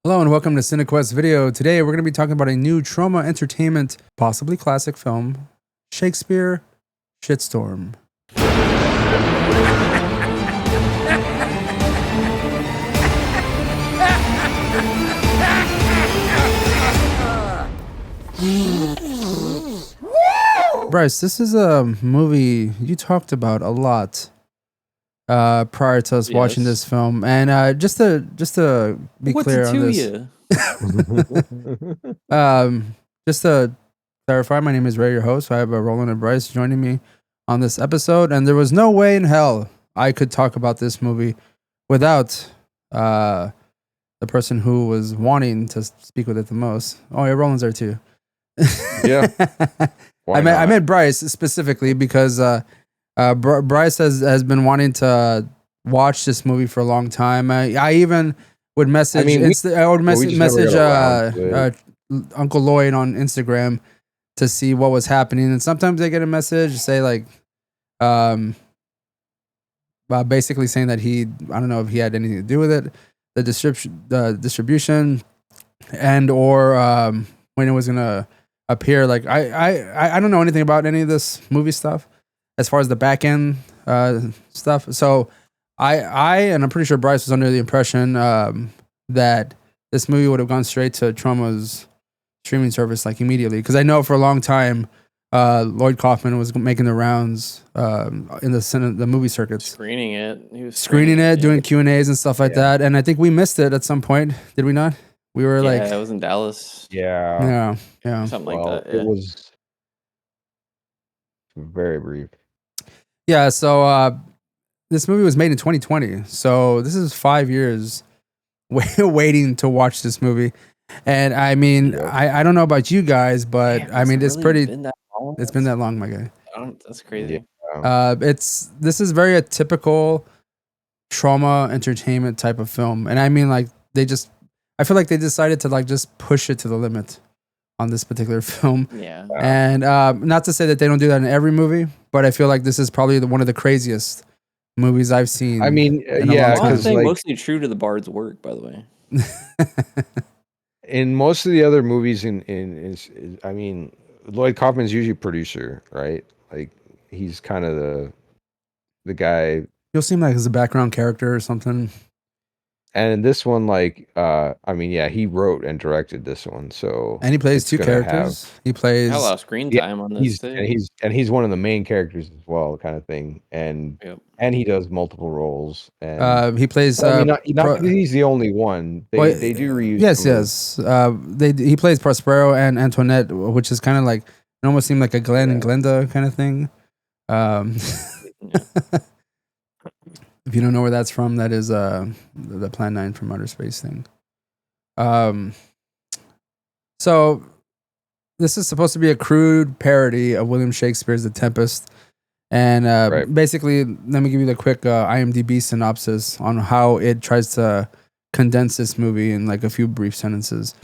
Hello and welcome to CineQuest Video. Today we're going to be talking about a new Troma Entertainment, possibly classic film, Shakespeare Shitstorm. Bryce, this is a movie you talked about a lot prior to us watching this film, and just to be clear on this, just to clarify, my name is Ray, your host. I have Roland and Bryce joining me on this episode, and there was no way in hell I could talk about this movie without the person who was wanting to speak with it the most. Oh yeah, Roland's there too. Yeah. I meant Bryce specifically because Bryce has been wanting to watch this movie for a long time. I even would message. I would message Uncle Lloyd on Instagram to see what was happening, and sometimes I get a message say like, basically saying that I don't know if he had anything to do with it, the distribution, and or when it was gonna appear. Like I don't know anything about any of this movie stuff as far as the back end stuff. So and I'm pretty sure Bryce was under the impression that this movie would have gone straight to Troma's streaming service like immediately, because I know for a long time Lloyd Kaufman was making the rounds in the movie circuits, screening it. He was screening it, doing Q&As and stuff like that. And I think we missed it at some point. Did we not? We were like, it was in Dallas. Yeah. Something like that. Yeah. It was very brief. Yeah, so this movie was made in 2020. So this is 5 years waiting to watch this movie. And I mean, I don't know about you guys, but I mean, it's really it's been that long, my guy. That's crazy. Yeah. This is very a typical Troma Entertainment type of film. And I mean, like, I feel like they decided to like just push it to the limit on this particular film. Yeah. And not to say that they don't do that in every movie, but I feel like this is probably one of the craziest movies I've seen. I mean, because like, mostly true to the Bard's work, by the way. In most of the other movies, I mean, Lloyd Kaufman's usually producer, right? Like he's kind of the guy. He'll seem like he's a background character or something. And in this one, like, I mean, yeah, he wrote and directed this one, so and he plays two characters. He plays a lot of screen time on this thing. And he's one of the main characters as well, kind of thing. And he does multiple roles. And he plays. He's the only one. They do reuse. Yes. He plays Prospero and Antoinette, which is kind of like it almost seemed like a Glenn and Glenda kind of thing. If you don't know where that's from, that is the Plan 9 from Outer Space thing. So this is supposed to be a crude parody of William Shakespeare's The Tempest. And basically, let me give you the quick IMDb synopsis on how it tries to condense this movie in like a few brief sentences.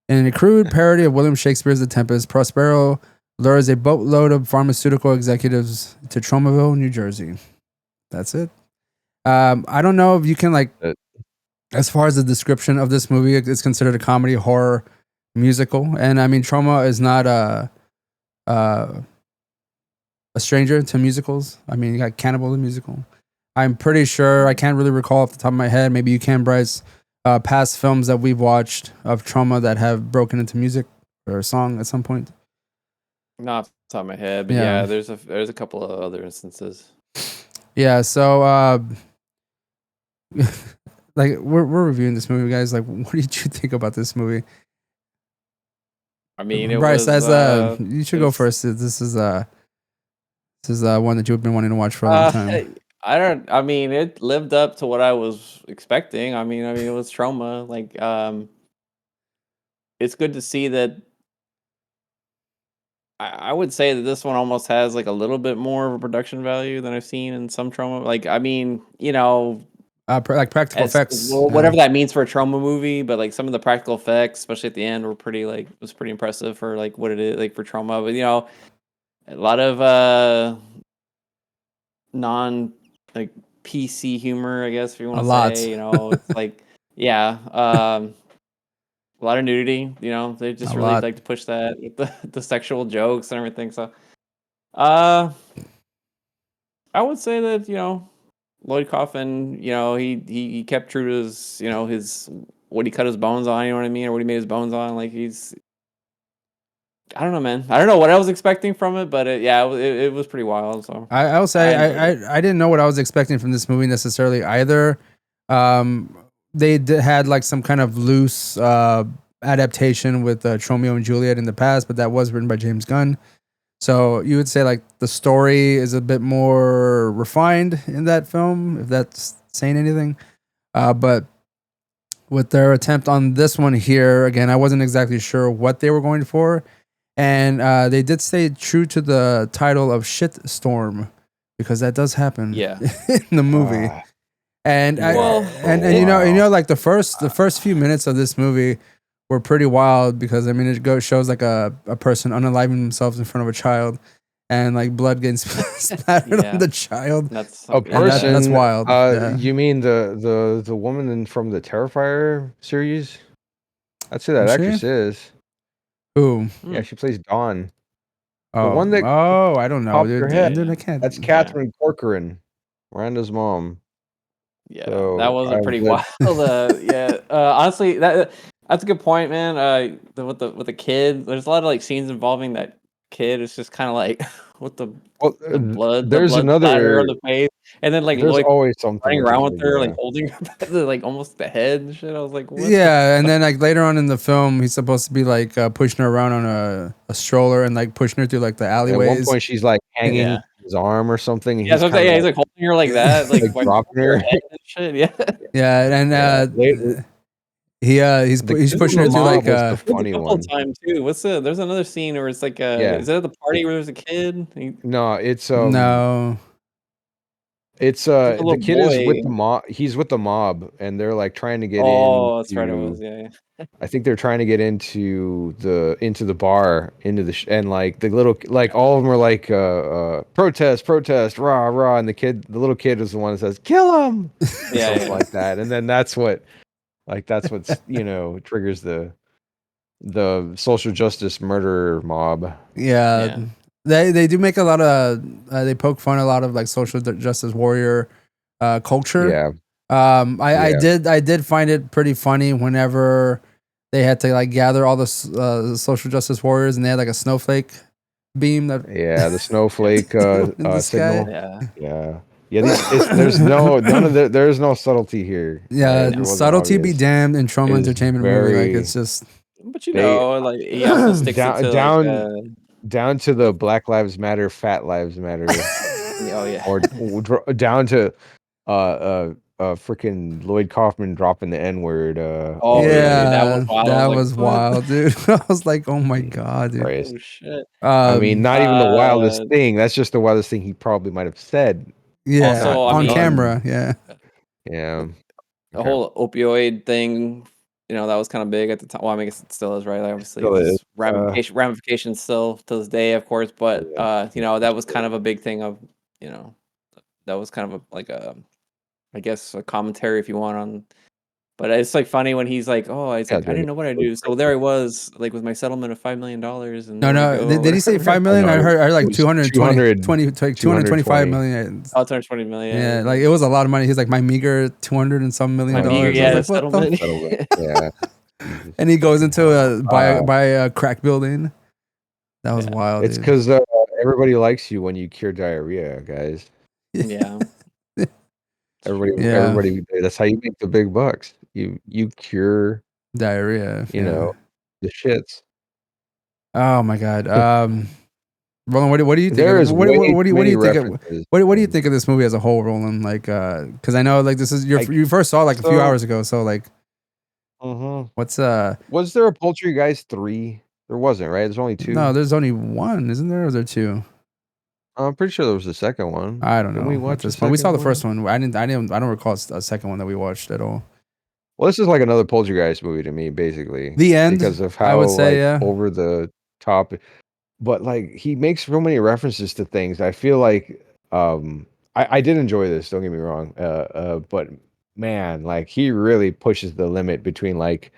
In a crude parody of William Shakespeare's The Tempest, Prospero lures a boatload of pharmaceutical executives to Tromaville, New Jersey. That's it. I don't know if you can like, as far as the description of this movie, it's considered a comedy, horror, musical, and I mean, Troma is not a stranger to musicals. I mean, you got Cannibal the Musical. I'm pretty sure, I can't really recall off the top of my head. Maybe you can, Bryce. Past films that we've watched of Troma that have broken into music or a song at some point. Not off the top of my head, but yeah there's a couple of other instances. Yeah, so like we're reviewing this movie, guys. Like, what did you think about this movie? I mean, Bryce, you should go first. This is one that you've been wanting to watch for a long time. I mean, it lived up to what I was expecting. I mean, it was Troma. Like, it's good to see that. I would say that this one almost has like a little bit more of a production value than I've seen in some Troma. Like, I mean, like practical effects, whatever that means for a Troma movie. But like some of the practical effects, especially at the end, was pretty impressive for like what it is like for Troma. But a lot of non like PC humor, I guess if you want to say. It's like a lot of nudity. You know, they just really like to push that with the sexual jokes and everything. So, I would say that Lloyd Kaufman, he kept true to his his what he cut his bones on. You know what I mean, or what he made his bones on. Like I don't know, man. I don't know what I was expecting from it, but it was pretty wild. So I will say I didn't know what I was expecting from this movie necessarily either. They had like some kind of loose adaptation with Romeo and Juliet in the past, but that was written by James Gunn. So you would say like the story is a bit more refined in that film, if that's saying anything. But with their attempt on this one here, again, I wasn't exactly sure what they were going for. And they did stay true to the title of Shitstorm, because that does happen in the movie. And like the first few minutes of this movie were pretty wild, because I mean it shows like a person unaliving themselves in front of a child, and like blood getting splattered on the child. That's a person. That's wild. You mean the woman from the Terrifier series? That's who that actress is. Who? Yeah, she plays Dawn. Oh, the one that I don't know, dude. Dude, I can't. That's Catherine Corcoran, Miranda's mom. Yeah, so that was a pretty wild. Honestly, that's a good point, man. With the kid, there's a lot of like scenes involving that kid. It's just kind of like what the blood. There's the blood another on the face, and then like there's Lloyd always something running around with her, like holding her like almost the head and shit. I was like, what? Yeah, and then like later on in the film, he's supposed to be like pushing her around on a stroller and like pushing her through like the alleyways. At one point, she's like hanging his arm or something. Yeah, so he's like holding her like that, like dropping her. Head and shit. Yeah, and he's pushing her through like a funny one time too. There's another scene where it's like is it at the party where there's a kid? No, it's no. It's the kid is with the mob. He's with the mob, and they're like trying to get in. Oh, that's right. It was I think they're trying to get into the bar, and like the little, like all of them are like protest, rah rah, and the little kid is the one that says kill him, something like that, and then that's what triggers the social justice murder mob. Yeah. They do make a lot of they poke fun a lot of like social justice warrior culture. Yeah. I did find it pretty funny whenever they had to like gather all the social justice warriors, and they had like a snowflake beam that the snowflake signal. Yeah. There's there's no subtlety here. Yeah, subtlety be damned in Troma entertainment movie. Like it's just, but like he also sticks down to the Black Lives Matter, Fat Lives Matter. Or down to freaking Lloyd Kaufman dropping the N-word. That was wild, dude. I was like, oh my god, dude. Oh shit. I mean, not even the wildest thing. That's just the wildest thing he probably might have said. Yeah, also, on camera. Yeah. The whole opioid thing, that was kind of big at the time. Well, I guess it still is, right? Like, obviously, ramifications still to this day, of course. But that was kind of a big thing of, that was kind of I guess a commentary if you want on. But it's like funny when he's like, "Oh, I didn't know what I do." So there I was, like with my settlement of $5 million. And no, did he say 5 million? I heard like 225 million. Oh, 220 million. Yeah, like it was a lot of money. He's like, my meager 200 and some million dollars. Yeah, settlement. Yeah. And he goes into buy a crack building. That was wild. It's because everybody likes you when you cure diarrhea, guys. Yeah. Everybody. That's how you make the big bucks. You cure diarrhea. The shits. Oh my god. Roland, what do you think? What do you think of this movie as a whole, Roland? Like, because I know like this is you first saw like a few hours ago. So like, what's Was there a Poultry Guys 3? There wasn't, right? There's only 2. No, there's only 1, isn't there? Or is there 2? I'm pretty sure there was a second one. I don't know. We watched this one. We saw the first one. I don't recall a second one that we watched at all. Well, this is like another Poltergeist movie to me, basically. The end, because of how I would say, over the top. But like he makes so many references to things. I feel like I did enjoy this. Don't get me wrong. But man, like he really pushes the limit between like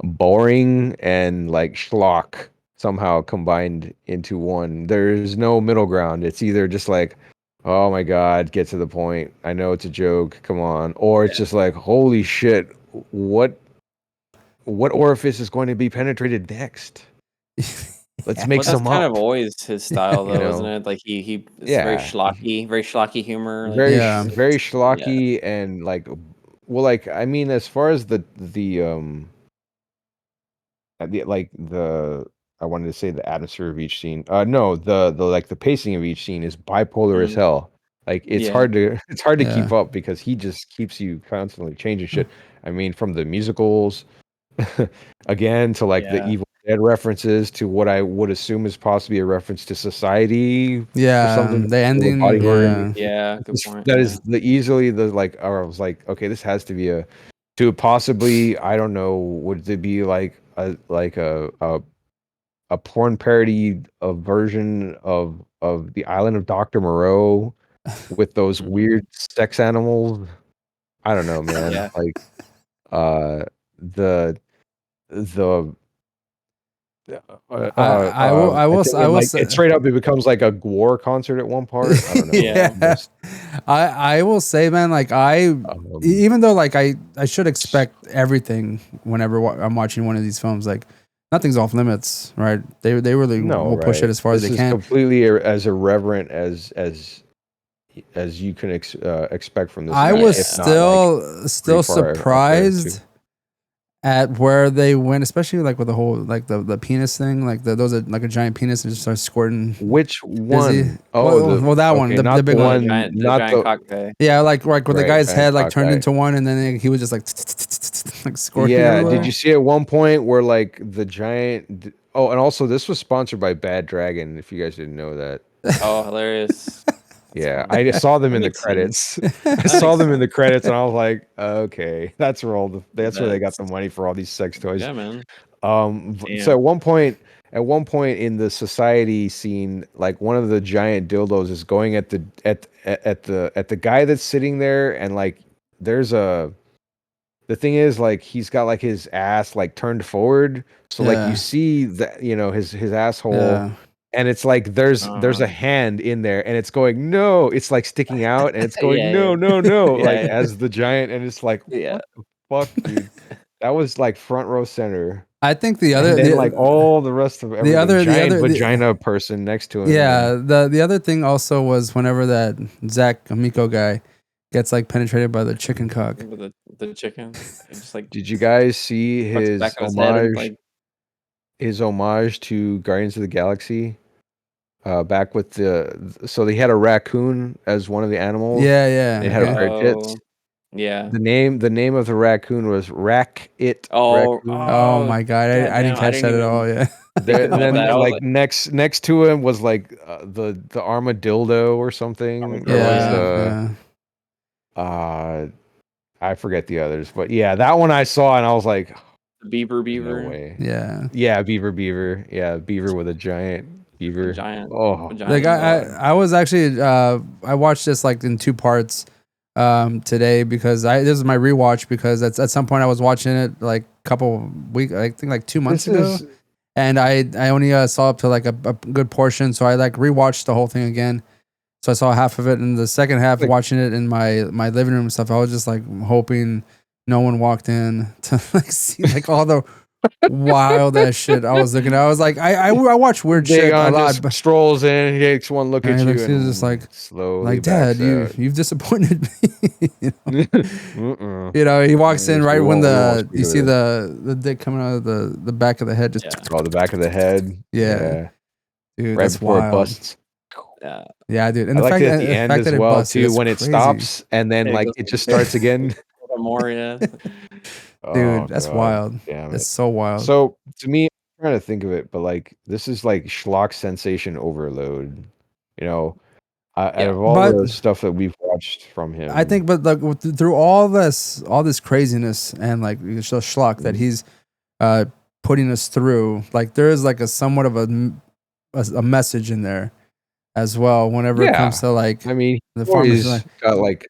boring and like schlock somehow combined into one. There's no middle ground. It's either just like, oh my god, get to the point. I know it's a joke. Come on. Or it's just like, holy shit, what orifice is going to be penetrated next? Let's make some that's kind up. of always his style, though, isn't it? Like he it's very schlocky humor. Like, Very schlocky and like, well, like I mean, as far as the like the I wanted to say the atmosphere of each scene. No, the like the pacing of each scene is bipolar as hell. Like it's hard to keep up because he just keeps you constantly changing shit. I mean, from the musicals again to like the Evil Dead references to what I would assume is possibly a reference to Society. Yeah, or something. the ending. Good point. That is easily the like. Or I was like, okay, this has to be to possibly, I don't know, would it be like a porn parody of version of the Island of Dr. Moreau with those weird sex animals? I don't know, man. Like the I will say it straight up. It becomes like a war concert at one part. I don't know. I will say, man, like even though like I should expect everything whenever I'm watching one of these films, like nothing's off limits, right? They really will push it as far as they can. Completely as irreverent as you can expect from this. I was still surprised at where they went, especially like with the whole like the penis thing, like those are like a giant penis and just starts squirting. Which one? Well, that one, the big one, not the cock guy. Yeah, like with the guy's head like turned into one, and then he was just like squirting. Yeah, did you see at one point where like the giant? Oh, and also this was sponsored by Bad Dragon. If you guys didn't know that. Oh, hilarious. Yeah, I saw them in the credits. I saw them in the credits, and I was like, "Okay, that's where where they got the money for all these sex toys." Yeah, man. So at one point in the Society scene, like one of the giant dildos is going at the guy that's sitting there, and like there's the thing is like he's got like his ass like turned forward, so like you see that his asshole. Yeah. And it's like there's a hand in there, and it's going no. It's like sticking out, and it's going no. Like as the giant, and it's like what the fuck, dude. That was like front row center. I think the other, like all the rest of everything, the other vagina person next to him. Yeah, the other thing also was whenever that Zach Amico guy gets like penetrated by the chicken cock. The chicken, just like. Did you guys see his homage? His homage to Guardians of the Galaxy, back with so they had a raccoon as one of the animals. Yeah. It had red tits. Yeah. The name of the raccoon was Rack-It. Oh my god! I didn't catch that at all. Yeah. Then like next to him was like the armadillo or something. I forget the others, but yeah, that one I saw and I was like. Beaver. No way. Yeah, beaver. Yeah, beaver with a giant beaver. Like I was actually I watched this like in 2 parts today because this is my rewatch because at some point I was watching it like a couple weeks, I think like 2 months ago, and I only saw up to like a good portion, so I like rewatched the whole thing again. So I saw half of it, and the second half watching it in my living room and stuff. I was just like hoping no one walked in to like see like all the wild ass shit I was looking at. I was like, I watch weird shit a lot. But strolls in, he takes one look at you, and he's just like slowly, like, Dad, you've disappointed me. He walks in right when you see the dick coming out of the back of the head, just the back of the head. Yeah. Dude, right that's before wild. it busts. Yeah, dude. And I like it at the end as well too, when it stops and then like it just starts again. More, yeah. Dude, that's wild. Damn, that's so wild. So to me, I'm trying to think of it, but like this is like schlock sensation overload. Out of all the stuff that we've watched from him, I think, but like through all this craziness and like the schlock that he's putting us through, like there is like a somewhat of a message in there as well. Whenever it comes to like, I mean, the farmers got like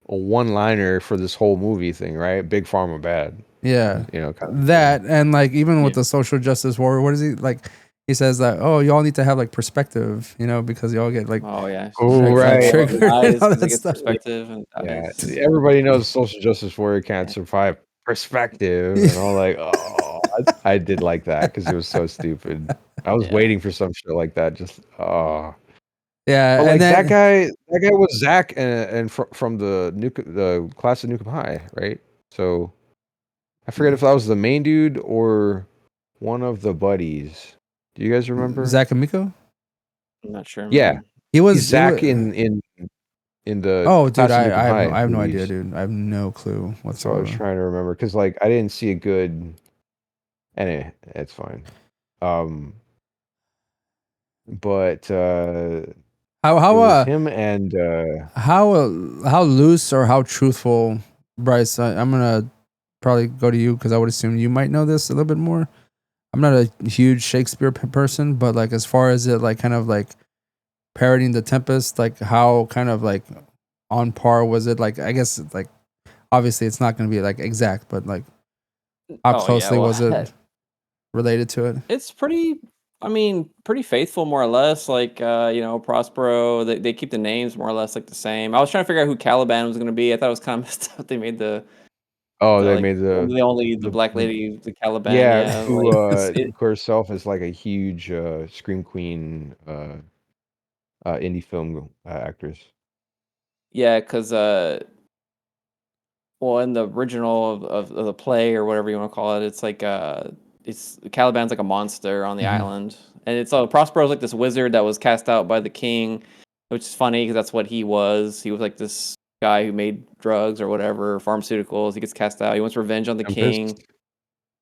a one-liner for this whole movie thing, right? Big Pharma bad. Yeah, kind of that and like even with the social justice warrior, what is he like? He says that you all need to have like perspective, because you all get like triggered and all that that stuff. Perspective and everybody knows social justice warrior can't survive perspective, and all like, oh, I did like that because it was so stupid. I was waiting for some shit like that. Just yeah, but like and then, that guy was Zach and from the class of Nukem High, right? So I forget if that was the main dude or one of the buddies. Do you guys remember Zach Amico? I'm not sure. Yeah, Man. he's Zach in the Oh, dude, class of Nukem I High have no movies. idea, dude. I have no clue So I was whatsoever. trying to remember because like I didn't see a good. Anyway, it's fine. But it was How him and how loose or how truthful, Bryce? I'm gonna probably go to you because I would assume you might know this a little bit more. I'm not a huge Shakespeare person, but like as far as it like kind of like parodying the Tempest, like how kind of like on par was it? Like I guess like obviously it's not gonna be like exact, but like how closely was it related to it? It's pretty. I mean, pretty faithful, more or less. Like, Prospero. They keep the names more or less like the same. I was trying to figure out who Caliban was going to be. I thought it was kind of messed up. They made the they made the black lady the Caliban. Yeah, who like, herself is like a huge scream queen indie film actress. Yeah, because well, in the original of the play or whatever you want to call it, it's like it's Caliban's like a monster on the island, and it's Prospero's like this wizard that was cast out by the king, which is funny because that's what he was. He was like this guy who made drugs or whatever, pharmaceuticals. He gets cast out. He wants revenge on the king.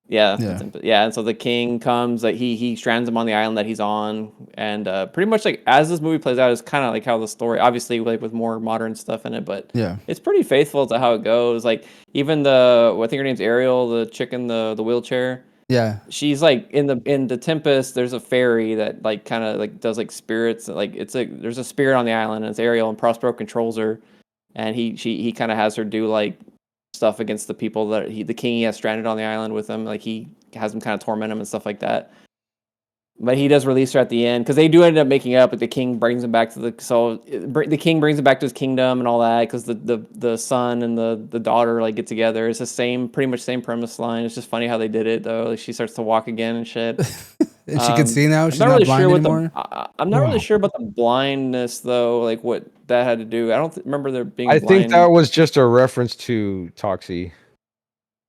Yeah, and so the king comes, like he strands him on the island that he's on, and pretty much like as this movie plays out, is kind of like how the story, obviously like with more modern stuff in it, but it's pretty faithful to how it goes. Like even I think her name's Ariel, the chick in the wheelchair. Yeah, she's like in the Tempest. There's a fairy that like kind of like does like spirits. Like it's like there's a spirit on the island, and it's Ariel, and Prospero controls her, and he kind of has her do like stuff against the people that the king he has stranded on the island with him. Like he has them kind of torment him and stuff like that. But he does release her at the end because they do end up making up. But the king brings him back to the king brings him back to his kingdom and all that because the son and the daughter like get together. It's the pretty much same premise line. It's just funny how they did it though. Like she starts to walk again and shit. And she can see now. She's not not really blind sure anymore. I'm not really sure about the blindness though. Like what that had to do. I don't remember there being. I think that was just a reference to Toxie.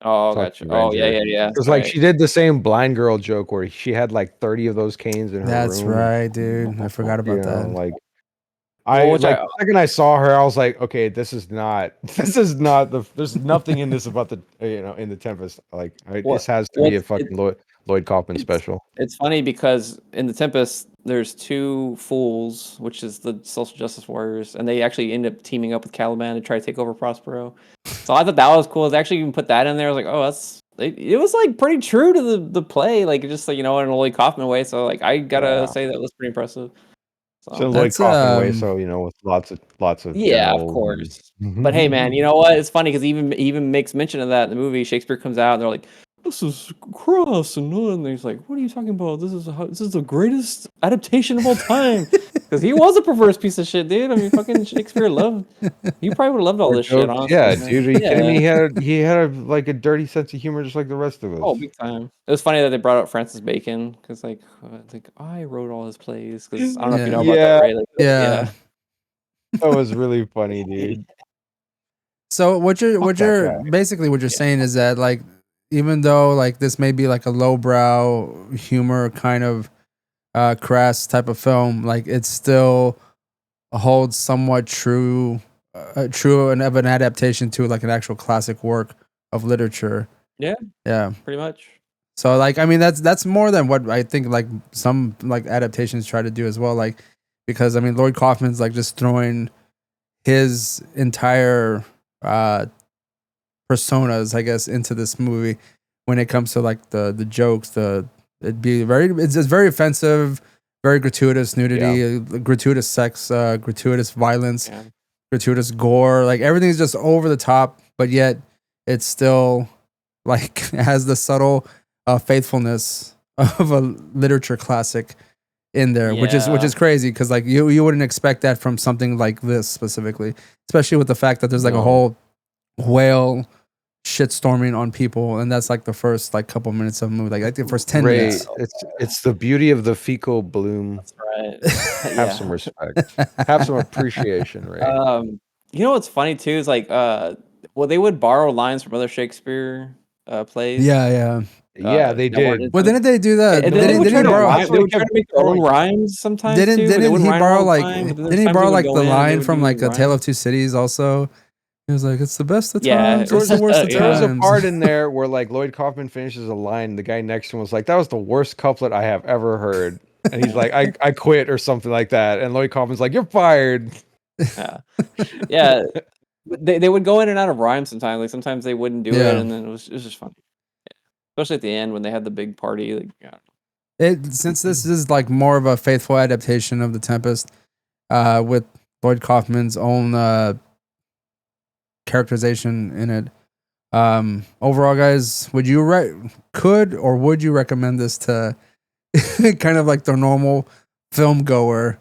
Oh, gotcha. Oh, yeah. Because like she did the same blind girl joke where she had like 30 of those canes in her room. That's right, dude. I forgot about that. Like the second I saw her, I was like, okay, this is not there's nothing in this about the in the Tempest. Like this has to be a fucking Lloyd Kaufman special. It's funny because in the Tempest, there's two fools, which is the social justice warriors, and they actually end up teaming up with Caliban to try to take over Prospero. So I thought that was cool. They actually even put that in there. I was like, oh, it was like pretty true to the play, like just like in a Lloyd Kaufman way. So like I gotta say that was pretty impressive. So Lloyd Kaufman way, so with lots of of course. But hey, man, you know what? It's funny because even makes mention of that in the movie. Shakespeare comes out and they're like, "This is cross," and he's like, "What are you talking about? This is the greatest adaptation of all time." Because he was a perverse piece of shit, dude. I mean, fucking Shakespeare loved. He probably would have loved all this shit. Honestly, yeah, dude. Are you kidding me? He had like a dirty sense of humor, just like the rest of us. Oh, big time. It was funny that they brought up Francis Bacon because like I wrote all his plays. Because I don't know if you know about that, right? Like, yeah. That was really funny, dude. So what you're basically saying is that like even though like this may be like a lowbrow humor kind of crass type of film, like it still holds somewhat true and of an adaptation to like an actual classic work of literature. Yeah, pretty much. So like I mean that's more than what I think like some like adaptations try to do as well, like because I mean Lloyd Kaufman's like just throwing his entire personas, I guess, into this movie when it comes to like the jokes, it's very offensive, very gratuitous nudity, gratuitous sex, gratuitous violence, gratuitous gore, like everything's just over the top, but yet it's still like has the subtle faithfulness of a literature classic in there, which is crazy because like you wouldn't expect that from something like this specifically, especially with the fact that there's like a whole whale shitstorming on people, and that's like the first like couple minutes of the movie, like the first 10 minutes. It's the beauty of the fecal bloom. That's right. Have some respect, have some appreciation, right? You know what's funny too is like well, they would borrow lines from other Shakespeare plays. Yeah, they did. Well, didn't they do that? And didn't they would try to make their own rhymes sometimes. Didn't he borrow like? Didn't he borrow like the line from like A Tale of Two Cities also? He was like, "It's the best of times, it's the worst of times." There was a part in there where like Lloyd Kaufman finishes a line, the guy next to him was like, "That was the worst couplet I have ever heard," and he's like, "I quit" or something like that, and Lloyd Kaufman's like, "You're fired." Yeah. They would go in and out of rhymes sometimes. Like sometimes they wouldn't do it, and then it was just funny. Especially at the end when they had the big party. Like, since this is like more of a faithful adaptation of The Tempest, with Lloyd Kaufman's own characterization in it. Overall, guys, would you would you recommend this to kind of like the normal film goer?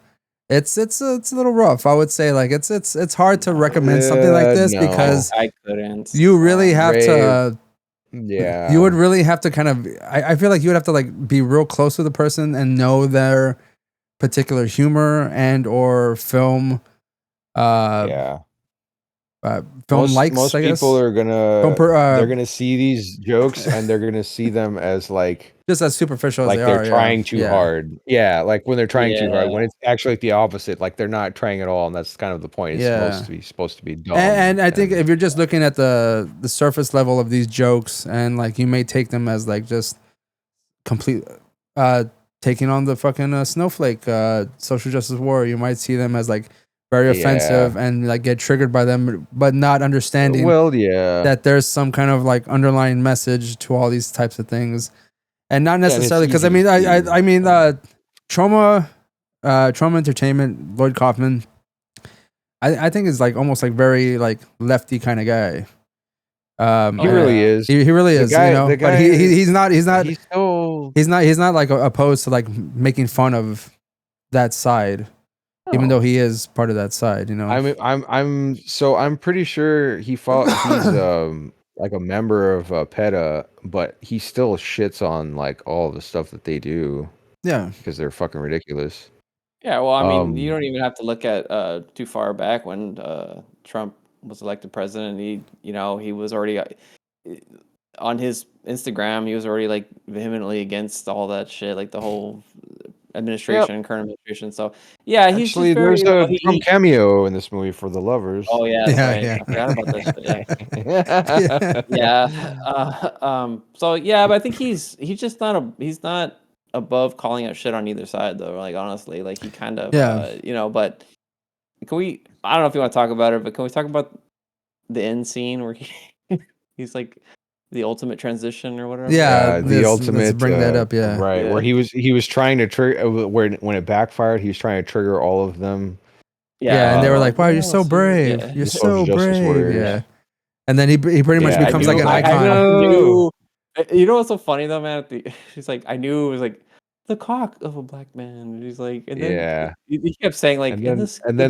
It's a little rough. I would say like it's hard to recommend something like this because I couldn't. You really have to. Yeah, you would really have to kind of. I feel like you would have to like be real close with the person and know their particular humor and or film. Most people are gonna they're gonna see these jokes and they're gonna see them as like just as superficial as they're trying too hard. Yeah, like when they're trying too hard. When it's actually like the opposite, like they're not trying at all, and that's kind of the point. It's supposed to be dumb. And I think if you're just looking at the surface level of these jokes, and like you may take them as like just complete taking on the fucking snowflake social justice war, you might see them as like very offensive and like get triggered by them, but not understanding that there's some kind of like underlying message to all these types of things, and not necessarily because I mean Troma Entertainment, Lloyd Kaufman, I think is like almost like very like lefty kind of guy. He really is. He really is. Guy, you know, but he's not like opposed to like making fun of that side. Even though he is part of that side, you know. I mean, I'm pretty sure he's like a member of PETA, but he still shits on like all the stuff that they do. Yeah, because they're fucking ridiculous. Yeah, well, I mean, you don't even have to look at too far back when Trump was elected president. He was already on his Instagram. He was already like vehemently against all that shit, like the whole administration, current administration. So yeah, he's actually there's a Trump cameo in this movie for the lovers. Oh yeah, right. I forgot about this. Yeah. So yeah, but I think he's just not above calling out shit on either side though. Like honestly, like he kind of But can we? I don't know if you want to talk about it, but can we talk about the end scene where he's like the ultimate transition or whatever? Yeah, the ultimate. Let's bring that up. Right. Where he was trying to trigger. When it backfired, he was trying to trigger all of them. Yeah, and they were like, "Wow, you're so brave! Yeah. You're so brave!" Yeah. And then he pretty much becomes like an icon. You know what's so funny though, man? She's like, I knew it was like the cock of a black man. And he's like, and then he kept saying like, and then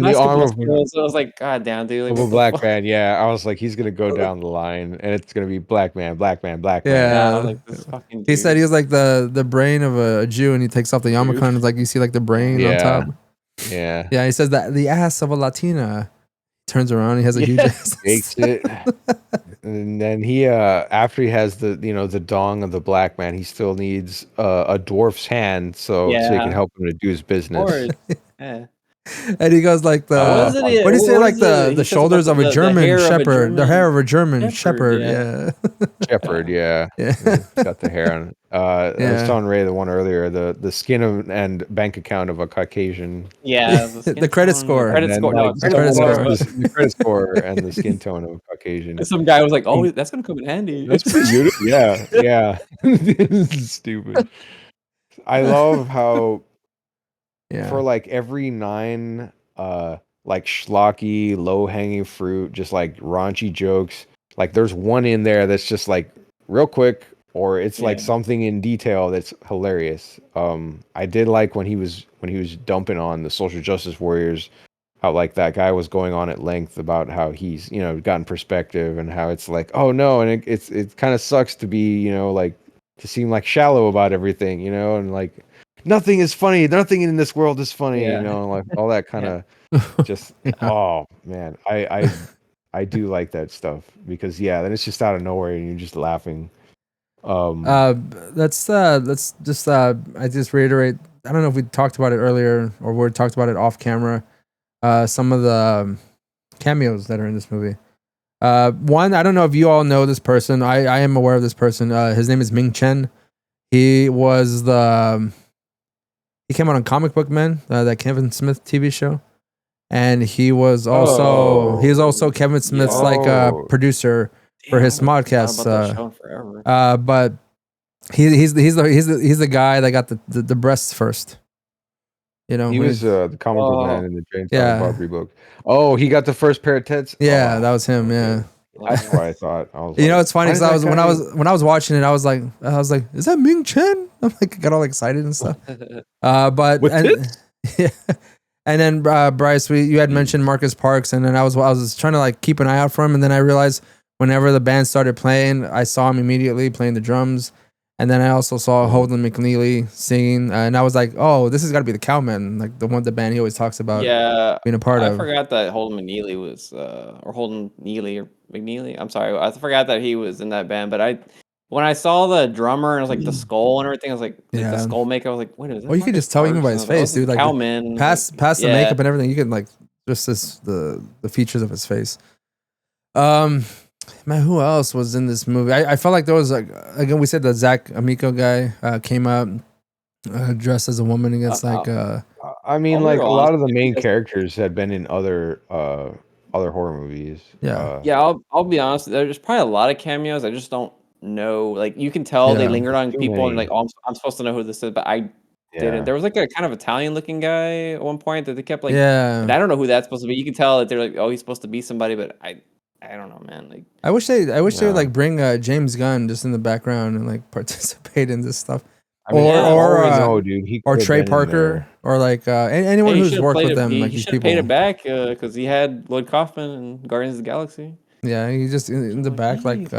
the arm of so I was like, God damn, dude, like, of a black man. Yeah, I was like, he's gonna go down the line, and it's gonna be black man, black man, black man. Yeah, like this fucking dude. He said he was like the brain of a Jew, and he takes off the yarmulke, and it's like you see like the brain on top. Yeah, yeah. He says that the ass of a Latina. Turns around, he has a huge ass. Takes it. And then he after he has the the dong of the black man, he still needs a dwarf's hand so he can help him to do his business. And he goes like what do you say, like the shoulders of a German shepherd, the hair of a German shepherd. Shepherd, yeah. Got the hair on. I was telling Ray the one earlier, the skin and bank account of a Caucasian. Yeah, the credit score. The credit score and the skin tone of Caucasian. And some guy was like, "Oh, that's gonna come in handy." That's pretty good. Yeah. This is stupid. I love how for like every 9 like schlocky, low hanging fruit, just like raunchy jokes, like there's one in there that's just like real quick, or it's like something in detail that's hilarious. I did like when he was dumping on the social justice warriors, how like that guy was going on at length about how he's gotten perspective and how it's like, oh no, and it kind of sucks to be like to seem like shallow about everything, and like nothing is funny, nothing in this world is funny, and like all that kind of just oh man, I do like that stuff because then it's just out of nowhere and you're just laughing. Let's just I just reiterate. I don't know if we talked about it earlier or we talked about it off camera. Some of the cameos that are in this movie. One, I don't know if you all know this person. I am aware of this person. His name is Ming Chen. He was he came out on Comic Book Men, that Kevin Smith TV show, and he was also Kevin Smith's producer for his Smodcast. But he's the guy that got the breasts first. He was the comic book man in the Jane Silent Bob book. Oh, he got the first pair of tits. Yeah, that was him. Yeah, that's what I thought. I was it's funny because when I was watching it, I was like, is that Ming Chen? I'm like, got all excited and stuff. But yeah, and then Bryce, you had mentioned Marcus Parks, and then I was trying to like keep an eye out for him, and then I realized whenever the band started playing, I saw him immediately playing the drums. And then I also saw Holden McNeely singing, and I was like, "Oh, this has got to be the Cowmen, like the band he always talks about." Being a part of. I forgot that Holden McNeely was, or Holden Neely or McNeely. I'm sorry, I forgot that he was in that band. But when I saw the drummer and it was like the skull and everything, I was like, the skull makeup. I was like, wait, is that? Well, you could just tell even by his face, dude. Like Cowmen, past the makeup and everything, you can like just the features of his face. Man, who else was in this movie? I felt like there was like, again, we said the Zach Amico guy came out dressed as a woman against I mean, like a lot of the main characters had been in other horror movies. I'll be honest. There's probably a lot of cameos. I just don't know. Like you can tell they lingered on people and like, oh, I'm supposed to know who this is, but I didn't. There was like a kind of Italian looking guy at one point that they kept like, and I don't know who that's supposed to be. You can tell that they're like, oh, he's supposed to be somebody, but I don't know, man. Like, I wish they would like bring James Gunn just in the background and like participate in this stuff, or Trey Parker, or like anyone who's worked with them. Like he these should have paid it back because he had Lloyd Kaufman and Guardians of the Galaxy. Yeah, he's just in the back, like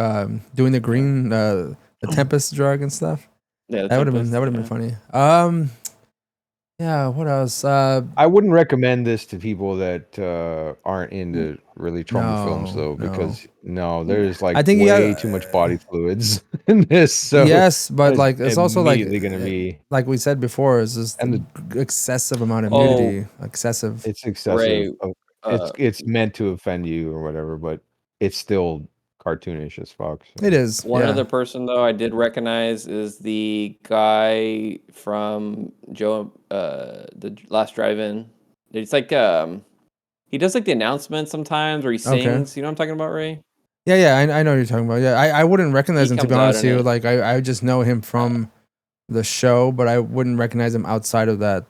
doing the green, the Tempest drug and stuff. Yeah, that would have been funny. Yeah, what else? I wouldn't recommend this to people that aren't into really Troma films, though, because there's like way too much body fluids in this. So yes, but like it's also like going to be like we said before, is just an excessive amount of nudity. Excessive. It's excessive. It's meant to offend you or whatever, but it's still cartoonish as fuck. So. It is. One other person though I did recognize is the guy from the Last Drive-In. It's like he does like the announcements sometimes where he sings. Okay. You know what I'm talking about, Ray? Yeah, I know what you're talking about. Yeah, I wouldn't recognize him, to be honest with you. Like I just know him from the show, but I wouldn't recognize him outside of that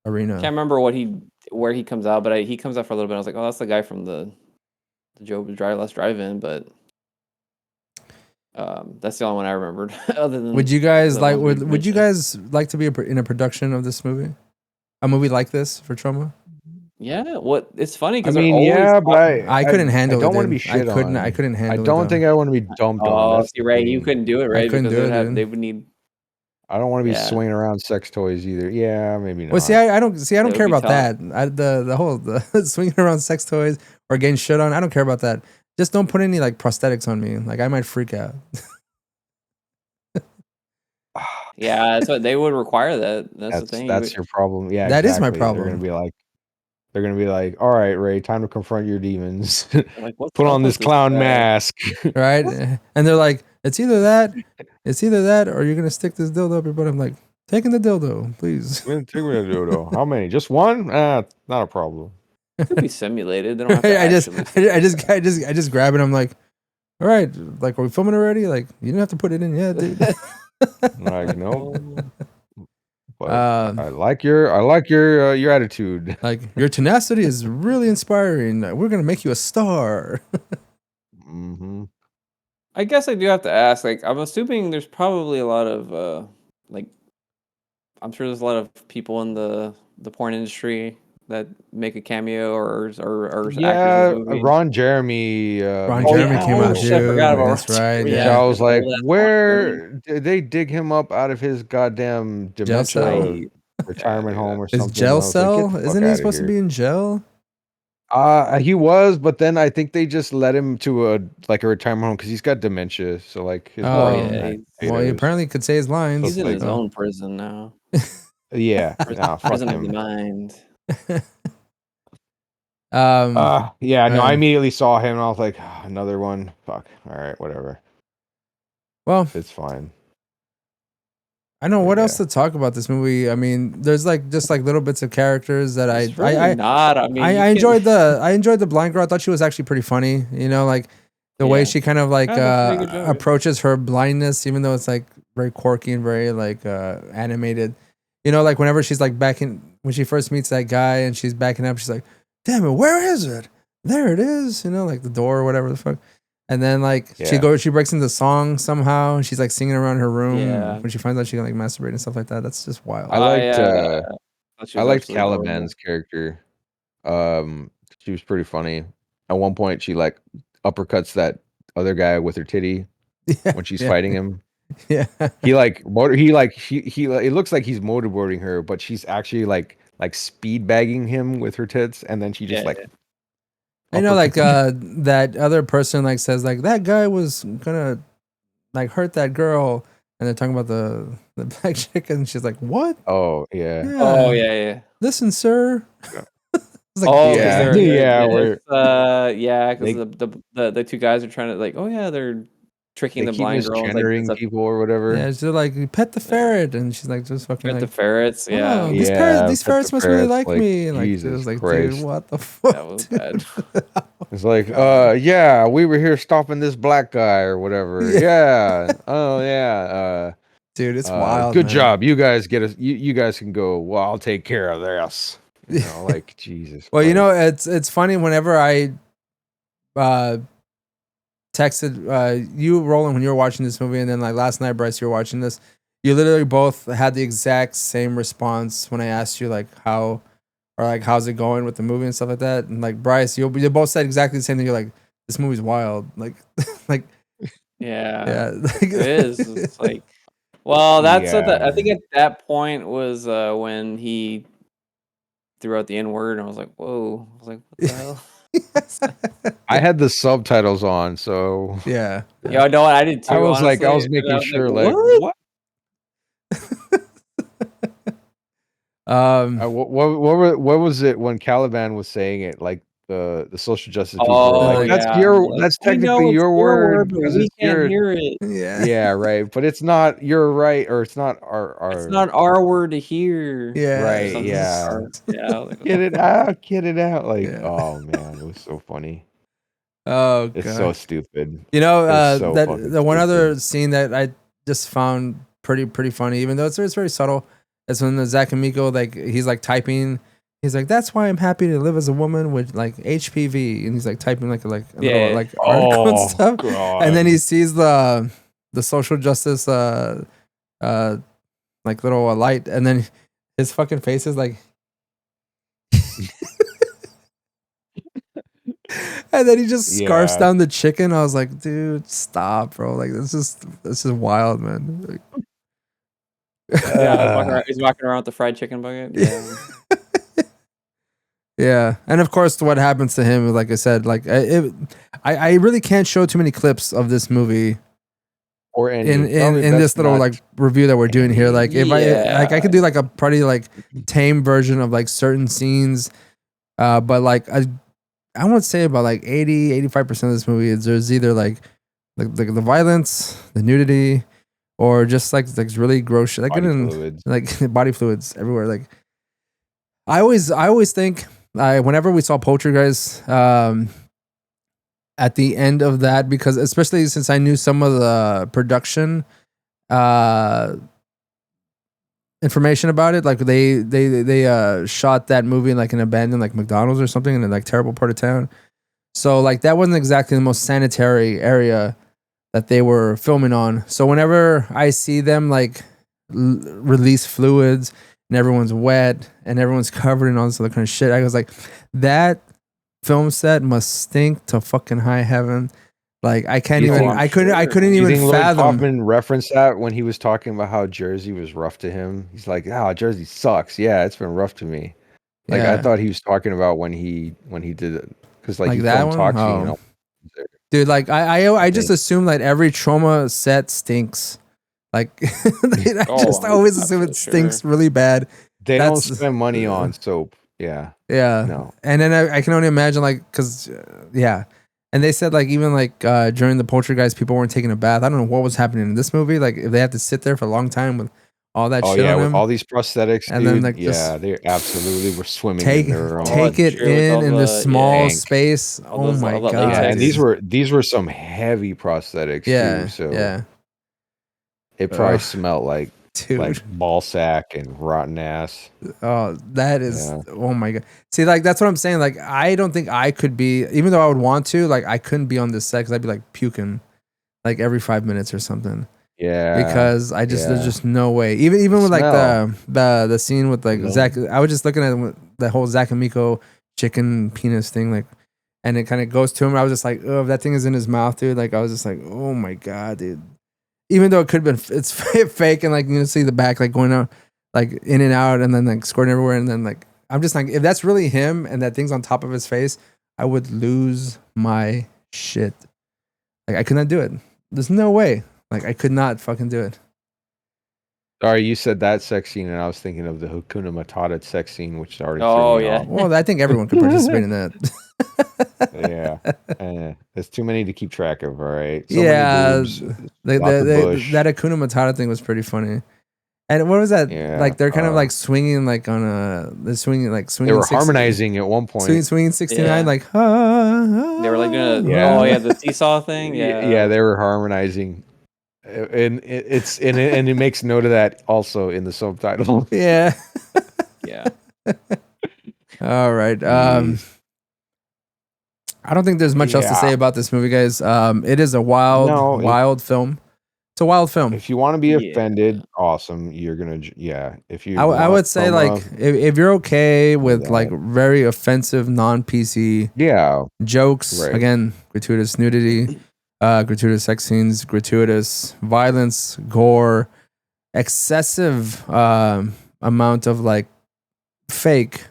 arena. Can't remember where he comes out, but he comes out for a little bit. I was like, oh, that's the guy from the Last Drive-In, but that's the only one I remembered. Other than would you guys like to be in a production of this movie, a movie like this for Troma? Yeah, it's funny because but I couldn't handle it. I don't want to be shit on. I couldn't handle it. I don't think I want to be dumped on. Oh, see, Ray, you couldn't do it, right? I couldn't do it. They would need. I don't want to be swinging around sex toys either. Yeah, maybe not. Well, see, I don't care about that. The whole swinging around sex toys or getting shit on. I don't care about that. Just don't put any like prosthetics on me. Like I might freak out. Yeah, that's what they would require. That's the thing. That's your problem. Yeah, that is my problem. They're gonna be like, all right, Ray, time to confront your demons. Like, put on this clown mask, right? And they're like, it's either that, or you're gonna stick this dildo up your butt. I'm like, taking the dildo, please. Take me the dildo. How many? Just one? Not a problem. It could be simulated. They don't have to I just grab it. I'm like, all right, like, are we filming already? Like, you didn't have to put it in yet, dude. Like, no. But I like your attitude. Like, your tenacity is really inspiring. We're gonna make you a star. Mm-hmm. I guess I do have to ask. Like, I'm assuming there's probably a lot of like, I'm sure there's a lot of people in the porn industry that make a cameo or actors in this movie. Ron Jeremy. Ron Jeremy came out shit, I too. forgot about That's Ron right. Jeremy. Which Yeah. I was like, Old-ass where did they dig him up out of his goddamn Jail cell? dementia retirement home or Is something? jail I was like, cell? get the fuck Isn't he outta supposed to here. be in jail? He was, but then I think they just led him to a retirement home because he's got dementia. So like his brain. Well, he apparently could say his lines. He's in his own prison now. Yeah. Nah, fuck Prison of him. the mind. Yeah, no, I immediately saw him and I was like, another one. Fuck. All right, whatever. Well, it's fine. I know what else to talk about this movie. I mean, there's like just like little bits of characters that I enjoyed the blind girl. I thought she was actually pretty funny. You know, like the way she kind of like approaches her blindness, even though it's like very quirky and very like animated. You know, like whenever she's like when she first meets that guy and she's backing up, she's like, "Damn it, where is it? There it is." You know, like the door or whatever the fuck. And then like she breaks into song somehow and she's like singing around her room when she finds out she can like masturbate and stuff like that. That's just wild. I liked Caliban's character. She was pretty funny. At one point she like uppercuts that other guy with her titty when she's fighting him. Yeah. It looks like he's motorboarding her, but she's actually like speed bagging him with her tits, and then she just I know, like that other person like says like that guy was gonna like hurt that girl, and they're talking about the black chick, and she's like, "What? Oh yeah. Oh yeah. Listen, sir." Like, because the two guys are trying to like, they're tricking the blind girl, like people or whatever. Yeah, she's like, "Pet the ferret," and she's like, "Just fucking pet the ferrets." Yeah, these ferrets must really like me. And, like, it was like, Christ. dude, what the fuck? That was bad. It's like, we were here stopping this black guy or whatever. Yeah. Oh yeah. Dude, it's wild. Good job. You guys get us. You guys can go. Well, I'll take care of this. You know, like Jesus. Well, you know, it's funny whenever I texted you, Roland, when you were watching this movie, and then like last night, Bryce, you were watching this. You literally both had the exact same response when I asked you like how or like how's it going with the movie and stuff like that. And like Bryce, you both said exactly the same thing. You're like, this movie's wild. Like, like yeah, like, it is. It's like, well, that's I think at that point was when he threw out the N-word, and I was like, whoa. I was like, what the hell? I had the subtitles on, so yeah. Yeah, no, I did too. I was honestly. I was making sure, like, what? What was it when Caliban was saying it? Like the social justice people were like, that's technically your word because we can't hear it. Yeah, right. But it's not your right, or it's not our it's not our word to hear. Yeah, right. Get it out. Like, oh man, it was so funny. Oh god, it's so stupid. You know, the one other scene that I just found pretty funny, even though it's very subtle. It's when the Zach and Miko, like he's like typing. He's like, "That's why I'm happy to live as a woman with like HPV," and he's like typing like article and stuff. God. And then he sees the social justice like little light, and then his fucking face is like, and then he just scarfs down the chicken. I was like, dude, stop, bro! Like this is wild, man. Like, he's walking around with the fried chicken bucket. Yeah. Yeah, and of course, what happens to him, like I said, like I really can't show too many clips of this movie, or in this little like review that we're doing here. Like if I could do like a pretty like tame version of like certain scenes, but like I would say about like 80-85% of this movie there's either like the violence, the nudity, or just like really gross shit, like body fluids everywhere. Like I always think whenever we saw Poltergeist at the end of that, because especially since I knew some of the production information about it, like they shot that movie in like an abandoned like McDonald's or something in a like terrible part of town. So like that wasn't exactly the most sanitary area. that they were filming on. So whenever I see them like release fluids and everyone's wet and everyone's covered in all this other kind of shit, I was like, that film set must stink to fucking high heaven. Like I can't even. I couldn't even fathom. Lloyd Kaufman referenced that when he was talking about how Jersey was rough to him. He's like, "Oh, Jersey sucks. Yeah, it's been rough to me." Like I thought he was talking about when he did it, because like he that filmed one. Oh. Dude, like I just assume that every Troma set stinks. Like I just always assume it stinks really bad. They don't spend money on soap. Yeah. Yeah. No. And then I can only imagine like because and they said like even like during the Poltergeist, people weren't taking a bath. I don't know what was happening in this movie. Like if they had to sit there for a long time with all that shit on with them. all these prosthetics, and dude, then like they absolutely were swimming take in their own. Take it in the small space. Oh my god! Yeah, and these were some heavy prosthetics too. So it probably smelled like ball sack and rotten ass. Oh, that is oh my god. See, like that's what I'm saying. Like I don't think I could be, even though I would want to, like I couldn't be on this set because I'd be like puking like every 5 minutes or something. Yeah. Because there's just no way. Even with like the scene with like Zach, I was just looking at the whole Zach and Miko chicken penis thing, like, and it kind of goes to him. I was just like, oh, if that thing is in his mouth, dude. Like I was just like, oh my god, dude. Even though it could have been, it's fake, and like you see the back like going out, like in and out, and then like squirting everywhere, and then like I'm just like, if that's really him and that thing's on top of his face, I would lose my shit. Like I could not do it. There's no way. Like I could not fucking do it. Sorry, you said that sex scene, and I was thinking of the Hakuna Matata sex scene, which already. Off. Well, I think everyone could participate in that. There's too many to keep track of. All right. So that Hakuna Matata thing was pretty funny. And what was that? Yeah, like they're kind of like swinging, like on they're swinging, like swinging. They were harmonizing at one point. Swinging 69, like. They were like doing the seesaw thing. Yeah, they were harmonizing. And it makes note of that also in the subtitle. Yeah. Yeah. All right. I don't think there's much else to say about this movie, guys. It is a wild film. It's a wild film. If you want to be offended, awesome. You're gonna, If you, I would say like if you're okay with like very offensive non-PC, jokes, again, gratuitous nudity, gratuitous sex scenes, gratuitous violence, gore, excessive amount of like fake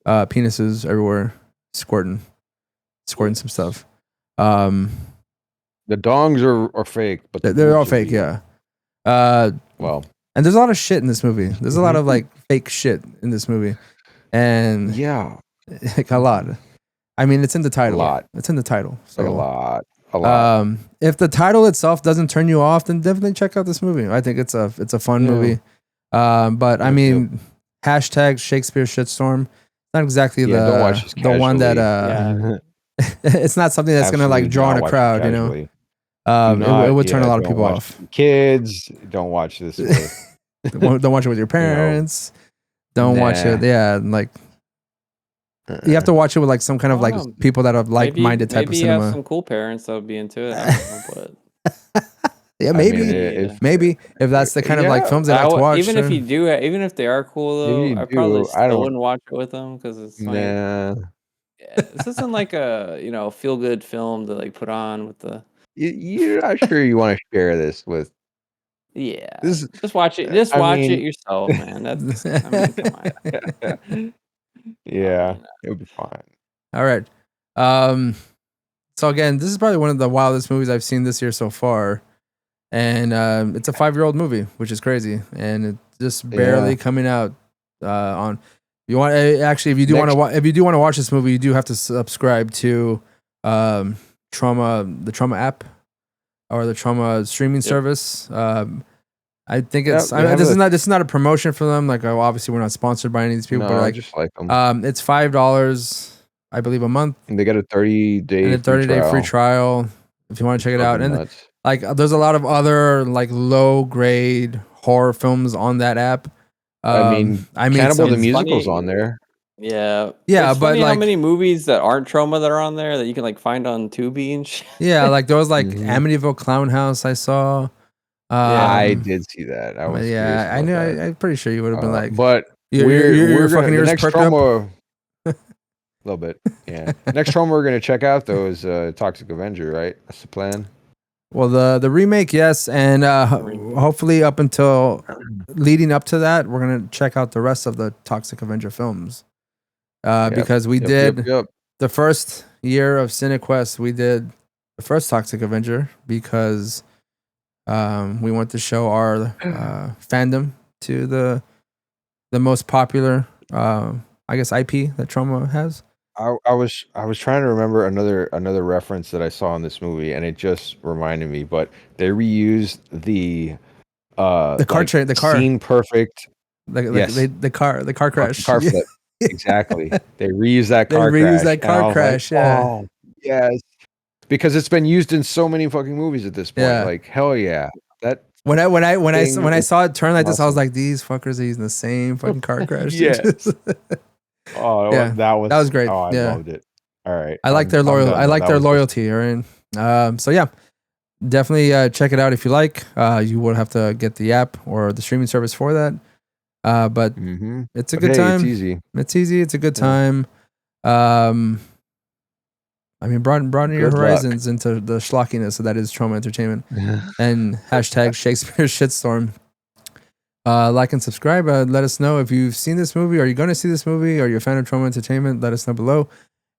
penises everywhere, squirting some stuff. The dongs are fake, but they're all fake, yeah. Well, and there's a lot of shit in this movie. There's a lot of like fake shit in this movie, and like a lot. I mean, it's in the title. It's in the title. So like a lot. If the title itself doesn't turn you off, then definitely check out this movie. I think it's a fun movie. But I mean, hashtag Shakespeare's shitstorm. Not exactly the one that it's not something that's gonna like draw in a crowd, you know. It would turn a lot of people off. Kids, don't watch this. Don't watch it with your parents. Don't watch it. Yeah, like you have to watch it with like some kind of like people that are like-minded type of cinema. Maybe you have some cool parents that would be into it. I don't know, but yeah, maybe if that's the kind of like films that I like to watch. Even if they are cool though, I probably still wouldn't watch it with them because it's like, this isn't like a feel good film to like put on with the. You're not sure you want to share this with. Yeah, just watch it. Just watch it yourself, man. That's. I mean, come on. Yeah, it'll be fine. All right. So again, this is probably one of the wildest movies I've seen this year so far, and it's a 5-year-old movie, which is crazy, and it's just barely coming out on. You want actually, if you do want to watch this movie, you do have to subscribe to Troma, the Troma app, or the Troma streaming service. I think it's this is not a promotion for them. Like obviously we're not sponsored by any of these people, but like just like them. It's $5, I believe, a month. And they got a 30-day free trial if you want to check it out. And like there's a lot of other like low grade horror films on that app. I mean, Cannibal the Musical's on there. Yeah. Yeah, it's but funny like how many movies that aren't Troma that are on there that you can like find on Tubi and shit. yeah, like there was like Amityville Clown House I saw. I did see that. I was curious I about knew. that. I'm pretty sure you would have been like, but your gonna fucking the ears next perked up. Troma. A little bit, yeah. Next Troma we're gonna check out though is Toxic Avenger, right? That's the plan. Well, the remake, yes, and hopefully up until leading up to that, we're gonna check out the rest of the Toxic Avenger films. Because we did the first year of CineQuest, we did the first Toxic Avenger because we want to show our fandom to the most popular, I guess, IP that Troma has. I was trying to remember another reference that I saw in this movie, and it just reminded me. But they reused the scene perfect. The car crash. Car flip. Exactly. They reuse that car crash. That car crash. Like, oh, yes. Because it's been used in so many fucking movies at this point. Yeah. Like, hell yeah. That when I saw it turn like this, I was like, these fuckers are using the same fucking car crash. Yes. Oh yeah, that was great. Oh, I loved it. All right. I like their loyalty. All right. So yeah, definitely check it out if you like. You will have to get the app or the streaming service for that. But it's a good time. It's easy. It's a good time. I mean, broaden your horizons into the schlockiness that is Troma Entertainment. And hashtag Shakespeares shitstorm. Like and subscribe. Let us know if you've seen this movie. Are you going to see this movie? Are you a fan of Troma Entertainment? Let us know below.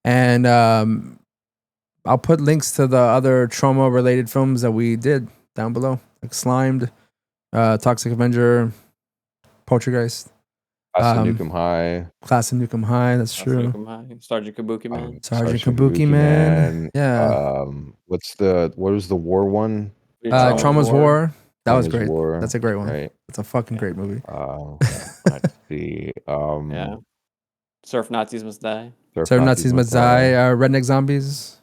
And I'll put links to the other Troma related films that we did down below, like Slimed, Toxic Avenger, Poltergeist, Class of Nukem High. That's true. Sergeant Kabuki Man. Sergeant Kabuki Man. Yeah. What was the war one? Troma's War. That was great. War. That's a great one. Right. That's a fucking great movie. Let's see. Yeah. Surf Nazis Must Die. Surf Nazis Must Die. Redneck Zombies.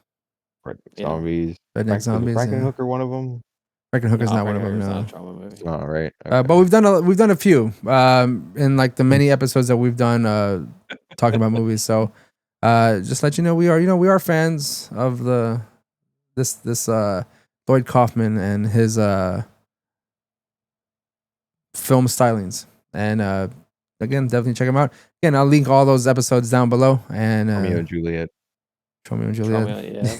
Redneck Zombies. Frankenhooker one of them. Frankenhooker's not one of them. No. Oh, right. Okay. But we've done a few in like the many episodes that we've done talking about movies. So just let you know we are fans of this Lloyd Kaufman and his film stylings. And again, definitely check them out. Again, I'll link all those episodes down below. And Romeo and Juliet. Yeah.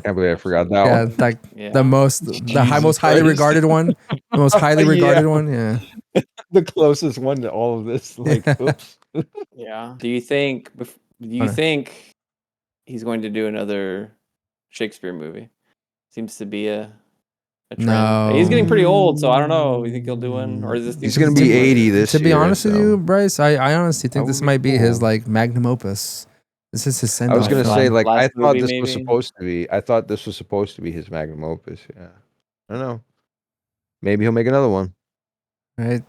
Can't believe I forgot that one. The most highly regarded one. The most highly regarded one. Yeah. The closest one to all of this. Like, oops. Yeah. Do you think he's going to do another Shakespeare movie? Seems to be a trend. No. He's getting pretty old, so I don't know. You think he'll do one, or is this? He's going to be 80 this year. To be honest with you, Bryce, I honestly think this might be his like magnum opus. This is his send. I was gonna say, like, I thought this was supposed to be. I thought this was supposed to be his magnum opus. Yeah, I don't know. Maybe he'll make another one. Right?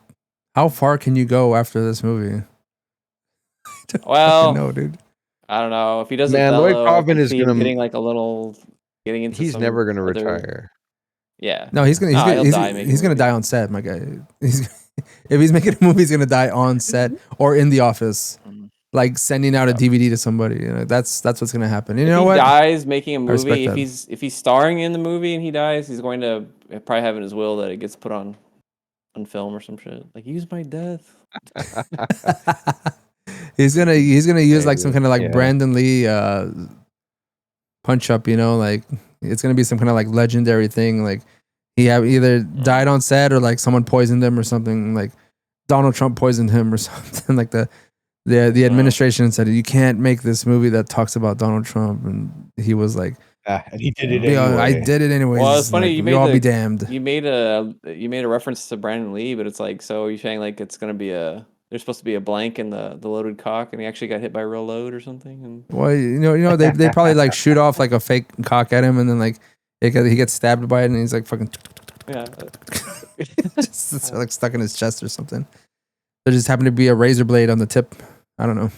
How far can you go after this movie? Well, no, dude. I don't know if he doesn't. Man, Lloyd Kaufman is getting into. He's never gonna retire. Yeah. No, he's gonna die on set, my guy. If he's making a movie, he's gonna die on set or in the office. Like sending out a DVD to somebody, that's what's gonna happen. You know what? If he dies making a movie, if he's starring in the movie and he dies, he's going to probably have in his will that it gets put on film or some shit. Like, use my death. he's gonna use like some kind of like Brandon Lee punch up. Like it's gonna be some kind of like legendary thing. Like he either died on set or like someone poisoned him or something. Like Donald Trump poisoned him or something like that. The administration said you can't make this movie that talks about Donald Trump, and he was like, and he did it anyway. I did it anyway. Well, it's funny. Like, be damned. You made a reference to Brandon Lee, but it's like, so you're saying like it's gonna be there's supposed to be a blank in the loaded cock, and he actually got hit by a real load or something. And well, they probably like shoot off like a fake cock at him, and then like he gets stabbed by it, and he's like fucking just like stuck in his chest or something. There just happened to be a razor blade on the tip. I don't know.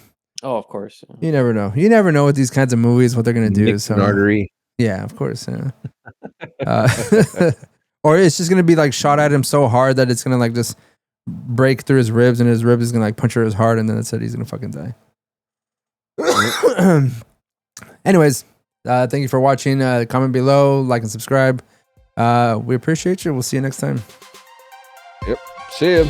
Oh, of course. Yeah. You never know. You never know with these kinds of movies what they're gonna do. An artery. Yeah, of course. Yeah. Or it's just gonna be like shot at him so hard that it's gonna like just break through his ribs, and his rib is gonna like puncture his heart, and then it said he's gonna fucking die. Anyways, thank you for watching. Comment below, like and subscribe. We appreciate you. We'll see you next time. Yep. See ya.